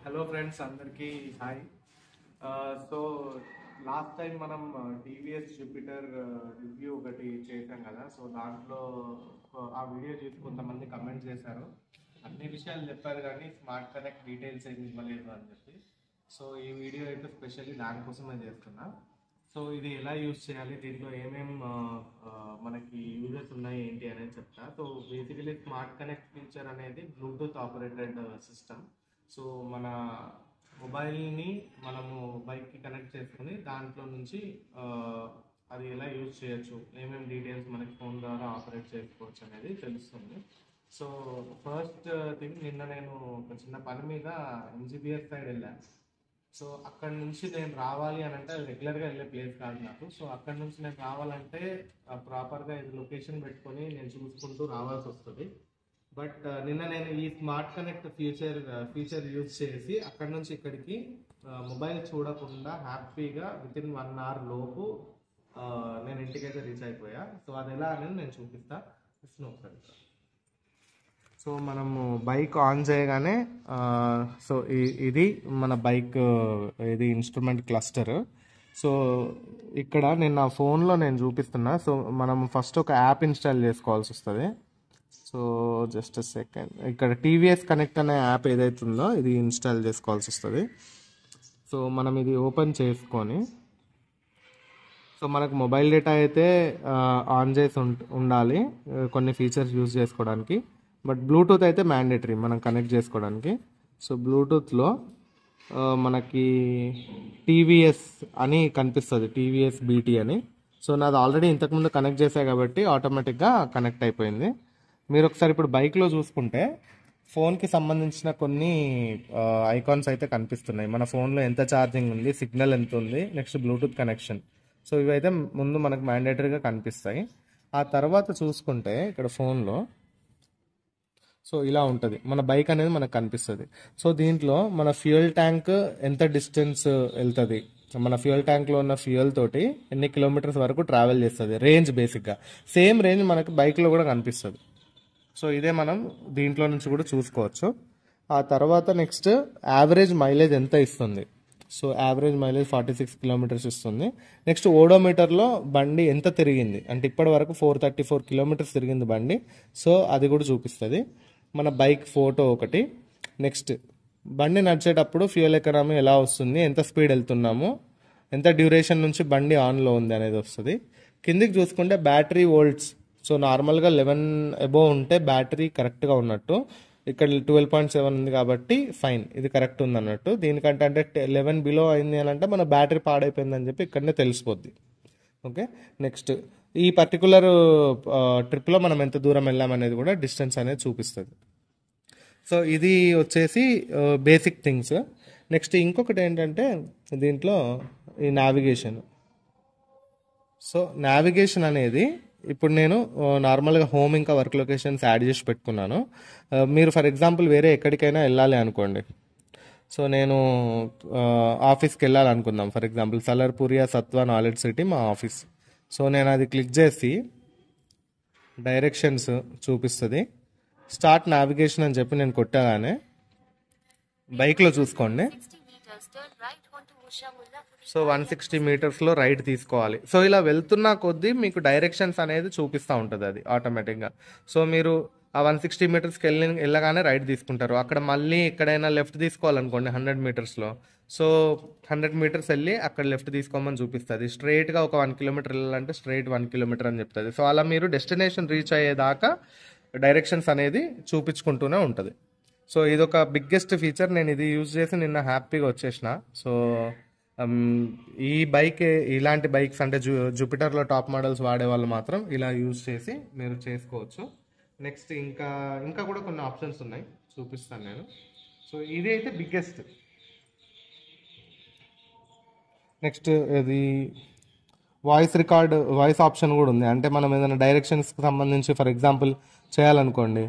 Hello friends అందరికీ hi. So last time మనం TVS Jupiter review ఒకటి చేసాం కదా. సో దాంట్లో ఆ వీడియో చూసి కొంతమంది కమెంట్ చేశారు. అన్ని విషయాలు చెప్పారు కానీ స్మార్ట్ కనెక్ట్ డీటెయిల్స్ ఏమి ఇవ్వలేదు అని చెప్పి. సో ఈ వీడియో అయితే స్పెషల్లీ దానికోసమే చేస్తున్నా. సో ఇది ఎలా యూజ్ చేయాలి, దీంట్లో ఏమేం మనకి యూజెస్ ఉన్నాయి ఏంటి అనేది చెప్తా. So basically smart connect feature అనేది బ్లూటూత్ ఆపరేటెడ్ సిస్టమ్. సో మన మొబైల్ని మనము బైక్కి కనెక్ట్ చేసుకుని దాంట్లో నుంచి అది ఎలా యూజ్ చేయొచ్చు, ఏమేమి డీటెయిల్స్ మనకి ఫోన్ ద్వారా ఆపరేట్ చేసుకోవచ్చు అనేది తెలుస్తుంది. సో ఫస్ట్ థింగ్, నిన్న నేను ఒక చిన్న పని మీద ఎంజీబీఎస్ సైడ్ వెళ్ళాను. సో అక్కడ నుంచి నేను రావాలి అని అంటే, అది రెగ్యులర్గా వెళ్ళే ప్లేస్ కాదు నాకు. సో అక్కడ నుంచి నేను రావాలంటే ప్రాపర్గా ఇది లొకేషన్ పెట్టుకొని నేను చూసుకుంటూ రావాల్సి వస్తుంది. బట్ నిన్న నేను ఈ స్మార్ట్ కనెక్ట్ ఫీచర్ యూజ్ చేసి అక్కడ నుంచి ఇక్కడికి మొబైల్ చూడకుండా హ్యాపీగా విత్ ఇన్ 1 hour లోపు నేను ఇంటికైతే రీచ్ అయిపోయా. సో అది ఎలా అనేది నేను చూపిస్తా. ఒకసారి సో మనము బైక్ ఆన్ చేయగానే సో ఇది మన బైక్, ఇది ఇన్స్ట్రుమెంట్ క్లస్టర్. సో ఇక్కడ నేను నా ఫోన్లో నేను చూపిస్తున్నా. సో మనం ఫస్ట్ ఒక యాప్ ఇన్స్టాల్ చేసుకోవాల్సి వస్తుంది. సో జస్ట్ సెకండ్, ఇక్కడ టీవీఎస్ కనెక్ట్ అనే యాప్ ఏదైతే ఉందో ఇది ఇన్స్టాల్ చేసుకోవాల్సి వస్తుంది. సో మనం ఇది ఓపెన్ చేసుకొని, సో మనకు మొబైల్ డేటా అయితే ఆన్ చేసి ఉండాలి కొన్ని ఫీచర్స్ యూజ్ చేసుకోవడానికి. బట్ బ్లూటూత్ అయితే మ్యాండేటరీ మనం కనెక్ట్ చేసుకోవడానికి. సో బ్లూటూత్లో మనకి టీవీఎస్ అని కనిపిస్తుంది, టీవీఎస్ బీటీ అని. సో నాది ఆల్రెడీ ఇంతకుముందు కనెక్ట్ చేశాయి కాబట్టి ఆటోమేటిక్గా కనెక్ట్ అయిపోయింది. మీరు ఒకసారి ఇప్పుడు బైక్లో చూసుకుంటే ఫోన్కి సంబంధించిన కొన్ని ఐకాన్స్ అయితే కనిపిస్తున్నాయి. మన ఫోన్లో ఎంత ఛార్జింగ్ ఉంది, సిగ్నల్ ఎంత ఉంది, నెక్స్ట్ బ్లూటూత్ కనెక్షన్. సో ఇవైతే ముందు మనకు మ్యాండేటరీగా కనిపిస్తాయి. ఆ తర్వాత చూసుకుంటే ఇక్కడ ఫోన్లో సో ఇలా ఉంటుంది, మన బైక్ అనేది మనకు కనిపిస్తుంది. సో దీంట్లో మన ఫ్యూయల్ ట్యాంక్ ఎంత డిస్టెన్స్ వెళ్తుంది, మన ఫ్యూయల్ ట్యాంక్లో ఉన్న ఫ్యూయల్ తోటి ఎన్ని కిలోమీటర్స్ వరకు ట్రావెల్ చేస్తుంది, రేంజ్ బేసిక్గా సేమ్ రేంజ్ మనకి బైక్లో కూడా కనిపిస్తుంది. సో ఇదే మనం దీంట్లో నుంచి కూడా చూసుకోవచ్చు. ఆ తర్వాత నెక్స్ట్ యావరేజ్ మైలేజ్ ఎంత ఇస్తుంది. సో యావరేజ్ మైలేజ్ 46 కిలోమీటర్స్ ఇస్తుంది. నెక్స్ట్ ఓడోమీటర్లో బండి ఎంత తిరిగింది అంటే ఇప్పటి వరకు 434 కిలోమీటర్స్ తిరిగింది బండి. సో అది కూడా చూపిస్తుంది. మన బైక్ ఫోటో ఒకటి. నెక్స్ట్ బండి నడిచేటప్పుడు ఫ్యూయల్ ఎకనామీ ఎలా వస్తుంది, ఎంత స్పీడ్ వెళ్తున్నాము, ఎంత డ్యూరేషన్ నుంచి బండి ఆన్లో ఉంది అనేది వస్తుంది. కిందికి చూసుకుంటే బ్యాటరీ వోల్ట్స్. సో నార్మల్గా 11 అబోవ్ ఉంటే బ్యాటరీ కరెక్ట్గా ఉన్నట్టు. ఇక్కడ 12.7 ఉంది కాబట్టి ఫైన్, ఇది కరెక్ట్ ఉంది అన్నట్టు. దీనికంటే అంటే 11 బిలో అయింది అని అంటే మన బ్యాటరీ పాడైపోయిందని చెప్పి ఇక్కడనే తెలిసిపోద్ది. ఓకే, నెక్స్ట్ ఈ పర్టికులర్ ట్రిప్లో మనం ఎంత దూరం వెళ్ళామనేది కూడా డిస్టెన్స్ అనేది చూపిస్తుంది. సో ఇది వచ్చేసి బేసిక్ థింగ్స్. నెక్స్ట్ ఇంకొకటి ఏంటంటే దీంట్లో ఈ నావిగేషన్. సో నావిగేషన్ అనేది ఇప్పుడు నేను నార్మల్గా హోమ్ ఇంకా వర్క్ లొకేషన్స్ యాడ్ చేసి పెట్టుకున్నాను. మీరు ఫర్ ఎగ్జాంపుల్ వేరే ఎక్కడికైనా వెళ్ళాలి అనుకోండి. సో నేను ఆఫీస్కి వెళ్ళాలనుకుందాం, for example సలర్పూరియా Satva knowledge city మా ఆఫీస్. సో నేను అది క్లిక్ చేసి డైరెక్షన్స్ చూపిస్తుంది. స్టార్ట్ నావిగేషన్ అని చెప్పి నేను కొట్టగానే బైక్లో చూసుకోండి. సో 160 మీటర్స్లో రైట్ తీసుకోవాలి. సో ఇలా వెళ్తున్నా కొద్దీ మీకు డైరెక్షన్స్ అనేది చూపిస్తూ ఉంటుంది అది ఆటోమేటిక్గా. సో మీరు ఆ 160 మీటర్స్కి వెళ్ళగానే రైట్ తీసుకుంటారు. అక్కడ మళ్ళీ ఎక్కడైనా లెఫ్ట్ తీసుకోవాలనుకోండి 100 మీటర్స్లో. సో 100 మీటర్స్ వెళ్ళి అక్కడ లెఫ్ట్ తీసుకోమని చూపిస్తుంది. స్ట్రైట్గా ఒక 1 కిలోమీటర్ వెళ్ళాలంటే స్ట్రైట్ 1 కిలోమీటర్ అని చెప్తుంది. సో అలా మీరు డెస్టినేషన్ రీచ్ అయ్యేదాకా డైరెక్షన్స్ అనేది చూపించుకుంటూనే ఉంటుంది. సో ఇదొక బిగ్గెస్ట్ ఫీచర్. నేను ఇది యూజ్ చేసి నిన్న హ్యాపీగా వచ్చేసిన. సో ఈ బైక్, ఇలాంటి బైక్స్ అంటే జూపిటర్లో టాప్ మోడల్స్ వాడే వాళ్ళు మాత్రం ఇలా యూజ్ చేసి మీరు చేసుకోవచ్చు. నెక్స్ట్ ఇంకా కూడా కొన్ని ఆప్షన్స్ ఉన్నాయి, చూపిస్తాను నేను. సో ఇది అయితే బిగ్గెస్ట్. నెక్స్ట్ ఇది వాయిస్ ఆప్షన్ కూడా ఉంది. అంటే మనం ఏదైనా డైరెక్షన్స్కి సంబంధించి ఫర్ ఎగ్జాంపుల్ చేయాలనుకోండి,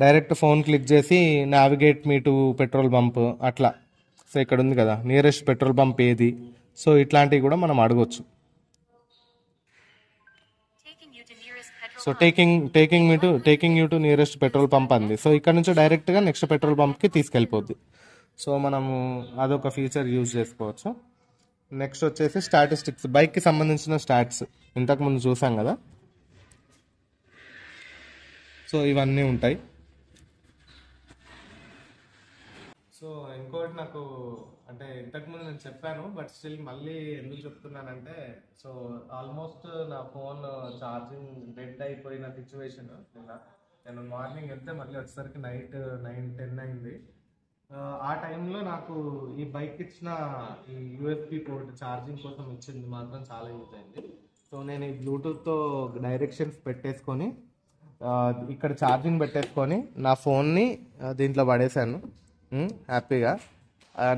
డైరెక్ట్ ఫోన్ క్లిక్ చేసి navigate me to petrol pump అట్లా. సో ఇక్కడ ఉంది కదా నియరెస్ట్ పెట్రోల్ పంప్ ఏది. సో ఇట్లాంటివి కూడా మనం అడగొచ్చు. So taking you to nearest petrol pump అంది. సో ఇక్కడ నుంచి డైరెక్ట్గా నెక్స్ట్ పెట్రోల్ పంప్కి తీసుకెళ్ళిపోద్ది. సో మనము అదొక ఫీచర్ యూజ్ చేసుకోవచ్చు. నెక్స్ట్ వచ్చేసి స్టాటిస్టిక్స్, బైక్కి సంబంధించిన స్టాట్స్ ఇంతకుముందు చూసాం కదా, సో ఇవన్నీ ఉంటాయి. సో ఇంకోటి నాకు అంటే ఇంతకుముందు నేను చెప్పాను, బట్ స్టిల్ మళ్ళీ ఎందుకు చెప్తున్నానంటే, సో ఆల్మోస్ట్ నా ఫోన్ ఛార్జింగ్ డెడ్ అయిపోయిన సిచ్యువేషన్. నేను మార్నింగ్ వెళ్తే మళ్ళీ వచ్చేసరికి నైట్ 9-10 అయింది. ఆ టైంలో నాకు ఈ బైక్ ఇచ్చిన ఈ యూఎస్బి పోర్ట్ ఛార్జింగ్ కోసం ఇచ్చింది మాత్రం చాలా యూజ్ అయింది. సో నేను ఈ బ్లూటూత్తో డైరెక్షన్స్ పెట్టేసుకొని ఇక్కడ ఛార్జింగ్ పెట్టేసుకొని నా ఫోన్ని దీంట్లో పడేశాను హ్యాపీగా.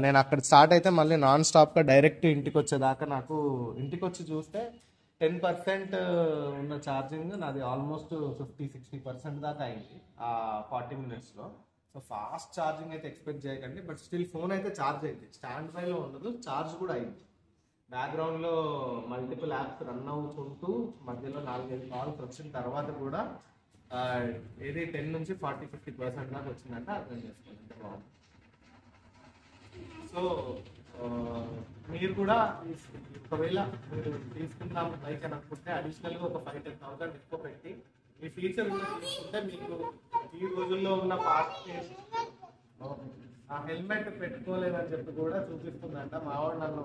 నేను అక్కడ స్టార్ట్ అయితే మళ్ళీ నాన్ స్టాప్గా డైరెక్ట్ ఇంటికి వచ్చేదాకా, నాకు ఇంటికి వచ్చి చూస్తే 10% ఉన్న ఛార్జింగ్ నాది ఆల్మోస్ట్ 50-60% దాకా అయింది ఆ 40 minutesలో. సో ఫాస్ట్ ఛార్జింగ్ అయితే ఎక్స్పెక్ట్ చేయకండి, బట్ స్టిల్ ఫోన్ అయితే ఛార్జ్ అయింది, స్టాండ్ బైలో ఉండదు, ఛార్జ్ కూడా అయింది. బ్యాక్గ్రౌండ్లో మల్టిపుల్ యాప్స్ రన్ అవుతుంటూ మధ్యలో 4-5 కాల్స్ వచ్చిన తర్వాత కూడా ఏది 10-40-50% దాకా వచ్చిందంటే అర్థం చేసుకోండి ఎంత బాగుంది. సో మీరు కూడా ఒకవేళ మీరు తీసుకుందాం బైక్ అని అనుకుంటే అడిషనల్గా ఒక 5-10,000 ఎక్కువ పెట్టి ఈ ఫీచర్ తీసుకుంటే మీకు ఈ రోజుల్లో ఉన్న ఫాస్ట్ ఆ హెల్మెట్ పెట్టుకోలేదని చెప్పి కూడా చూపిస్తుందంట. మావాడు నన్ను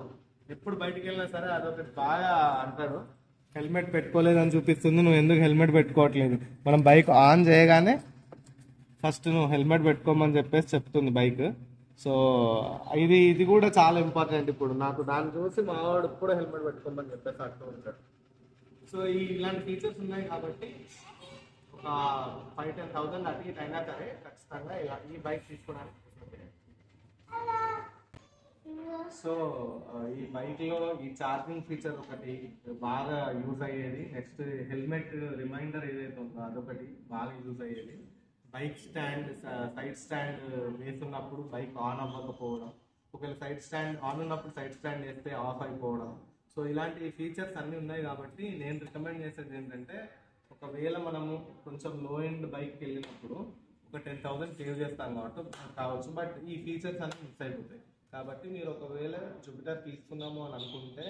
ఎప్పుడు బయటికి వెళ్ళినా సరే అదొకటి బాగా అంటాడు, హెల్మెట్ పెట్టుకోలేదని చూపిస్తుంది, నువ్వు ఎందుకు హెల్మెట్ పెట్టుకోవట్లేదు. మనం బైక్ ఆన్ చేయగానే ఫస్ట్ నువ్వు హెల్మెట్ పెట్టుకోమని చెప్పేసి చెప్తుంది బైక్. సో ఇది కూడా చాలా ఇంపార్టెంట్. ఇప్పుడు నాకు దాన్ని చూసి మావాడు కూడా హెల్మెట్ పెట్టుకోమని చెప్పేసి అంటూ ఉంటాడు. సో ఇలాంటి ఫీచర్స్ ఉన్నాయి కాబట్టి ఒక 5-10,000 అటు ఇటు అయినా సరే ఖచ్చితంగా ఈ బైక్ తీసుకోవడానికి. సో ఈ బైక్లో ఈ ఛార్జింగ్ ఫీచర్ ఒకటి బాగా యూజ్ అయ్యేది. నెక్స్ట్ హెల్మెట్ రిమైండర్ ఏదైతే ఉందో అదొకటి బాగా యూజ్ అయ్యేది. బైక్ స్టాండ్ సైడ్ స్టాండ్ వేస్తున్నప్పుడు బైక్ ఆన్ అవ్వకపోవడం, ఒకవేళ సైడ్ స్టాండ్ ఆన్ ఉన్నప్పుడు సైడ్ స్టాండ్ వేస్తే ఆఫ్ అయిపోవడం. సో ఇలాంటి ఫీచర్స్ అన్నీ ఉన్నాయి కాబట్టి నేను రికమెండ్ చేసేది ఏంటంటే, ఒకవేళ మనము కొంచెం లో ఎండ్ బైక్కి వెళ్ళినప్పుడు ఒక 10,000 సేవ్ చేస్తాం కావచ్చు, బట్ ఈ ఫీచర్స్ అన్నీ మిస్ అయిపోతాయి. కాబట్టి మీరు ఒకవేళ జూపిటర్ తీసుకుందాము అని అనుకుంటే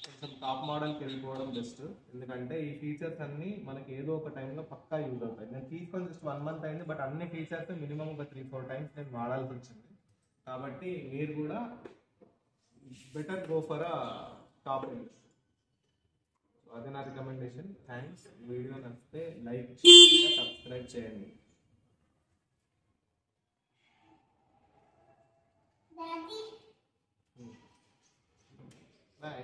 కొంచెం టాప్ మోడల్కి వెళ్ళిపోవడం బెస్ట్. ఎందుకంటే ఈ ఫీచర్స్ అన్నీ మనకి ఏదో ఒక టైంలో పక్కా యూజ్ అవుతాయి. నేను తీసుకొని జస్ట్ 1 month అయింది, బట్ అన్ని ఫీచర్స్ మినిమం ఒక 3-4 times నేను వాడాల్సి వచ్చింది. కాబట్టి మీరు కూడా better go for a top end. అదే నా రికమెండేషన్. థ్యాంక్స్. వీడియో నచ్చితే లైక్ చేయండి, సబ్స్క్రైబ్ చేయండి. Bye.